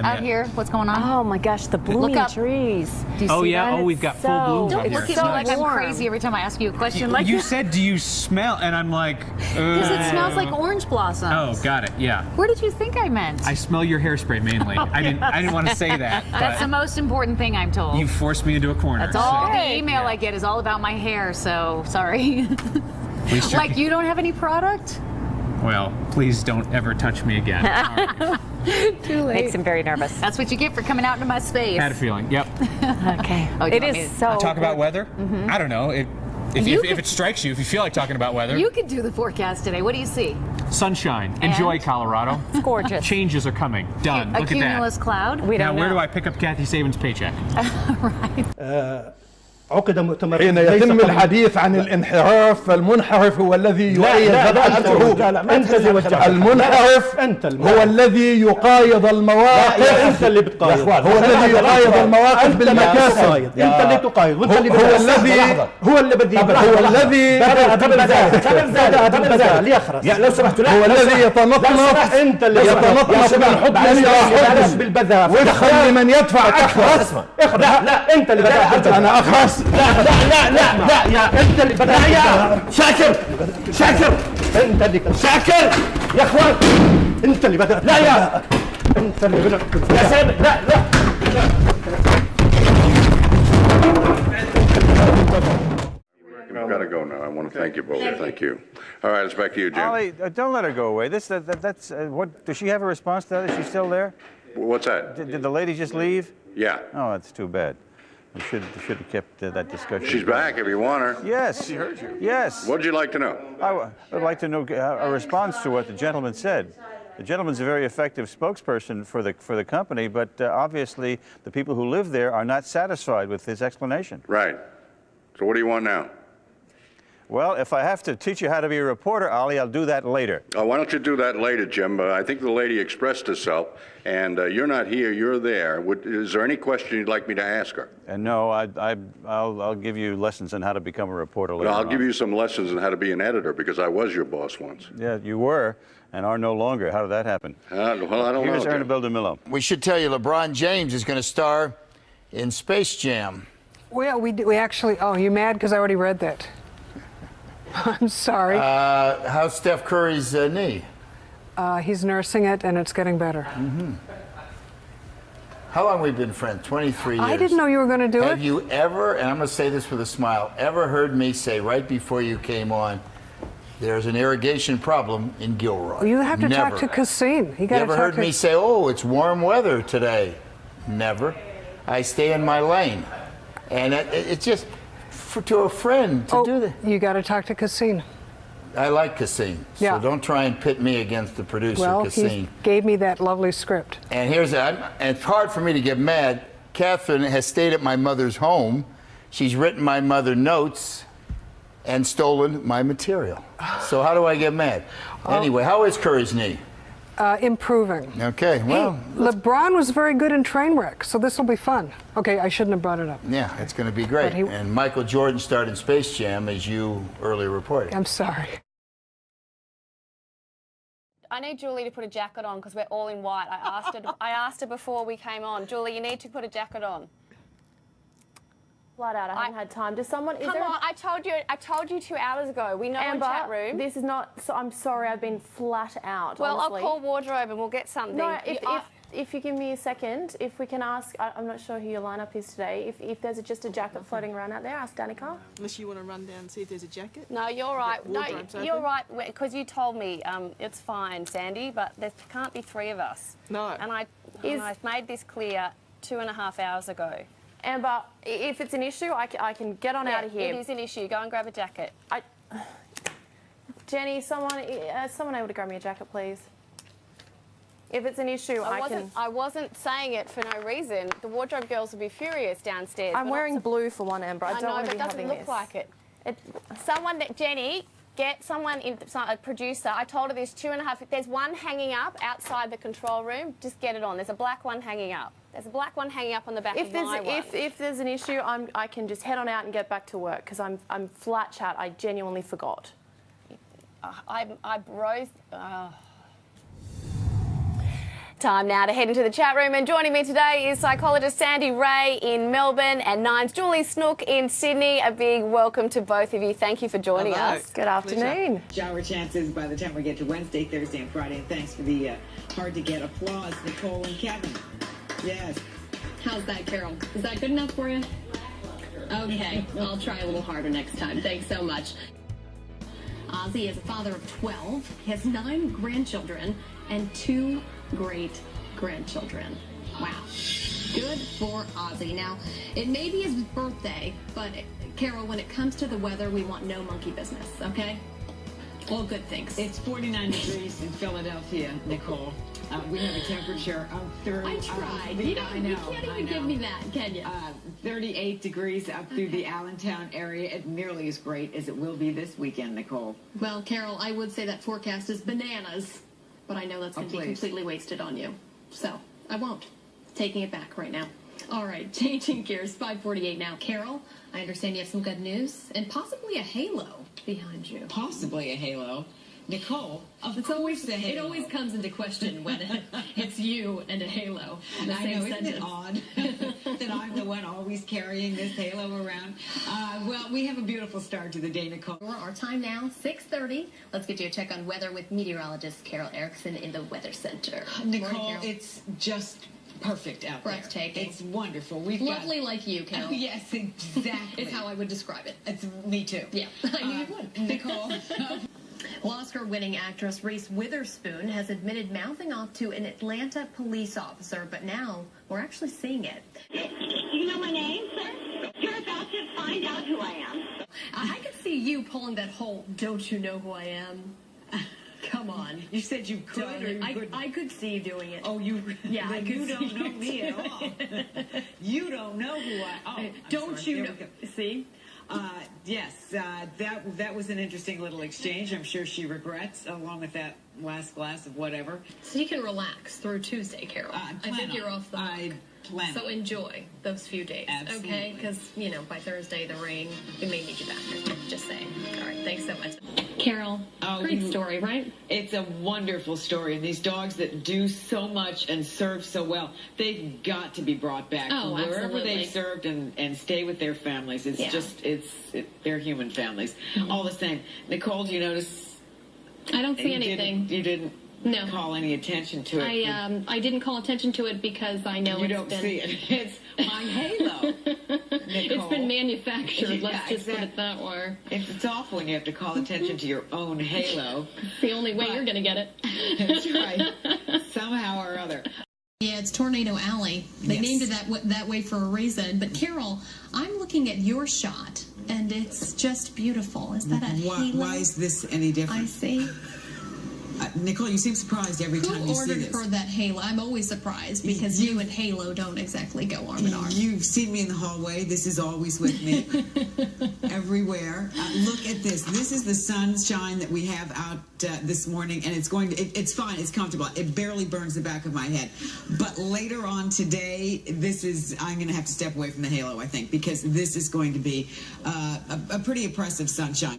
Out here, what's going on? Oh my gosh, the blooming trees. Do you see that? Oh, we've got full bloom Don't here. look at me like I'm crazy every time I ask you a question like You this. said, do you smell? And I'm like, Because it smells like orange blossoms. Oh, got it. Yeah. Where did you think I meant? I smell your hairspray mainly. I didn't want to say that. That's the most important thing, I'm told. You forced me into a corner. That's all. so- The email I get is all about my hair, so sorry. Please Like you don't have any product? Well, please don't ever touch me again. Too late. Makes him very nervous. That's what you get for coming out into my space. Had a feeling. Yep. Okay. Oh, do you It want me is to so. Talk about weather? I don't know. If it strikes you, if you feel like talking about weather. You could do the forecast today. What do you see? Sunshine. Enjoy Colorado. It's gorgeous. Changes are coming. Done. A Look at cumulus that. cloud? We Now, don't where know. do I pick up Kathy Saban's paycheck? عقد مؤتمر حين ليس يتم قبل- الحديث عن الانحراف فالمنحرف هو الذي يؤيد ذبحته. انت اللي وجهت. المنحرف انت هو الذي يقايض المواقف. انت اللي بتقايض. هو الذي يقايض المواقف انت اللي بالمكاسب. تقايض. انت اللي تقايض وانت اللي هو الذي هو اللي بدي هو الذي بدأ ليخرس. لو سمحتوا هو الذي يتنطط انت اللي يتنطط من حكم الى بلاش حكم بالبذاء. وفقا لمن يدفع اكثر. لا انت اللي بدأت. انا اخرس. لا يا انت اللي بدأت. يا شاكر انت اللي شاكر يا اخوان انت اللي بدأت. لا يا انت اللي بدأت. يا سامي لا I've got to go now. I want to thank you both. Thank you. All right, it's back to you, Jim. Ollie, don't let her go away. That's what. Does she have a response to that? Is she still there? What's that? Did the lady just leave? Yeah. Oh, that's too bad. We should have kept that discussion. She's back if you want her. Yes. She heard you. Yes. What'd you like to know? I would like to know a response to what the gentleman said. The gentleman's a very effective spokesperson for the company, but obviously the people who live there are not satisfied with his explanation. Right. So what do you want now? Well, if I have to teach you how to be a reporter, Ollie, I'll do that later. Oh, why don't you do that later, Jim? I think the lady expressed herself, and you're not here, you're there. Is there any question you'd like me to ask her? And no, I'll give you lessons on how to become a reporter later. Well, I'll on. give you some lessons on how to be an editor, because I was your boss once. Yeah, you were, and are no longer. How did that happen? Well, I don't Here's know. Annabelle DeMillo. We should tell you LeBron James is going to star in Space Jam. Well, we actually. Oh, you mad because I already read that? I'm sorry. How's Steph Curry's knee? He's nursing it, and it's getting better. How long have we been friends? 23 years. I didn't know you were going to do Have it. you ever, and I'm going to say this with a smile, ever heard me say right before you came on, there's an irrigation problem in Gilroy? Well, you have to Never. talk to Cassine. You You got to ever talk heard to. me say, oh, it's warm weather today? Never. I stay in my lane. And it's just to a friend to do that. You got to talk to Cassine. I like Cassine, Yeah. so don't try and pit me against the producer, Well, Cassine. he gave me that lovely script. And and it's hard for me to get mad. Catherine has stayed at my mother's home. She's written my mother notes and stolen my material. So how do I get mad? Anyway, how is Curry's knee? Improving. Okay, well, Hey, LeBron was very good in Trainwreck, so this will be fun. Okay, I shouldn't have brought it up. yeah, it's going to be great. But he- And Michael Jordan starred in Space Jam, as you earlier reported. I'm sorry. I need Julie to put a jacket on because we're all in white. I asked her before we came on. Julie, you need to put a jacket on. Flat out, I haven't had time. Does someone? Come on, I told you 2 hours ago. We know in Amber, chat room. this is not. So I'm sorry, I've been flat out. Well, honestly. I'll call wardrobe and we'll get something. No, if you give me a second, if we can ask, I'm not sure who your lineup is today. If there's just a jacket floating around out there, ask Danica. Unless you want to run down and see if there's a jacket. No, you're right. No, Wardrobe's you're open. right because you told me it's fine, Sandy, but there can't be 3 of us. No. And I made this clear 2.5 hours ago. Amber, if it's an issue, I can get on out of here. It is an issue. Go and grab a jacket. Jenny, someone able to grab me a jacket, please? If it's an issue, I wasn't saying it for no reason. The wardrobe girls will be furious downstairs. I'm wearing blue for one, Amber. I don't want to be having this. It doesn't look like it. Jenny, get someone in, a producer. I told her there's 2.5. There's one hanging up outside the control room. Just get it on. There's a black one hanging up. There's a black one hanging up on the back of my one. If there's an issue, I can just head on out and get back to work because I'm flat chat. I genuinely forgot. I rose. Time now to head into the chat room, and joining me today is psychologist Sandy Ray in Melbourne and Nine's Julie Snook in Sydney. A big welcome to both of you. Thank you for joining us. Good afternoon. Shower chances by the time we get to Wednesday, Thursday, and Friday. And thanks for the hard-to-get applause, Nicole and Kevin. Yes. How's that, Carol? Is that good enough for you? Okay, I'll try a little harder next time. Thanks so much. Ozzy is a father of 12. He has 9 grandchildren and 2 great-grandchildren. Wow. Good for Ozzy. Now, it may be his birthday, but Carol, when it comes to the weather, we want no monkey business, okay? All good things. It's 49 degrees in Philadelphia, Nicole. We have a temperature of 30. I tried. You can't even give me that, can you? 38 degrees up through the Allentown area. It nearly as great as it will be this weekend, Nicole. Well, Carol, I would say that forecast is bananas, but I know that's going to be completely wasted on you. So, I won't. Taking it back right now. All right, changing gears, 5:48 now. Carol, I understand you have some good news and possibly a halo behind you. Possibly a halo. Nicole, It always comes into question when it's you and a halo in the I same know, sentence. isn't it odd that I'm the one always carrying this halo around? Well, we have a beautiful start to the day, Nicole. Our time now, 6:30. Let's get you a check on weather with meteorologist Carol Erickson in the Weather Center. Nicole, Morning, Carol. it's just perfect out there. Breathtaking. It's wonderful. We've Lovely like you, Carol. Yes, exactly. Is how I would describe it. It's me too. Yeah, I knew you would. Nicole. Well, Oscar-winning actress Reese Witherspoon has admitted mouthing off to an Atlanta police officer, but now we're actually seeing it. You know my name, sir? You're about to find out who I am. I could see you pulling that whole, don't you know who I am? Come on. You said you could, or you couldn't? I could see you doing it. Oh, you? Yeah, I could you see don't know you me at all. You don't know who I. Oh, don't sorry. you There know? we go. See? Yes, that was an interesting little exchange. I'm sure she regrets, along with that last glass of whatever. So you can relax through Tuesday, Carol. I think you're off the hook. I plan. So enjoy those few days, Absolutely. okay? Because, by Thursday, the rain, we may need you back. Just saying. All right, thanks so much. Carol, great story, right? It's a wonderful story, and these dogs that do so much and serve so well, they've got to be brought back Oh, wherever absolutely. they've served and stay with their families. It's they're human families. All the same. Nicole, do you notice? I don't see anything. You didn't No. call any attention to it. I didn't call attention to it because I know You it's don't been... see it. It's my halo. It's been manufactured, Yeah, let's just put exactly. it that way. It's awful when you have to call attention to your own halo. It's the only way you're going to get it. That's right. Somehow or other. Yeah, it's Tornado Alley. They named it that way for a reason. But Carol, I'm looking at your shot, and it's just beautiful. Is that a halo? Why is this any different? I see. Nicole, you seem surprised every time Who you see ordered this. for that halo? I'm always surprised because you and Halo don't exactly go arm in arm. You've seen me in the hallway. This is always with me. Everywhere. Look at this. This is the sunshine that we have out this morning, and it's going to, it's fine. It's comfortable. It barely burns the back of my head. But later on today, I'm going to have to step away from the halo, I think, because this is going to be a pretty oppressive sunshine.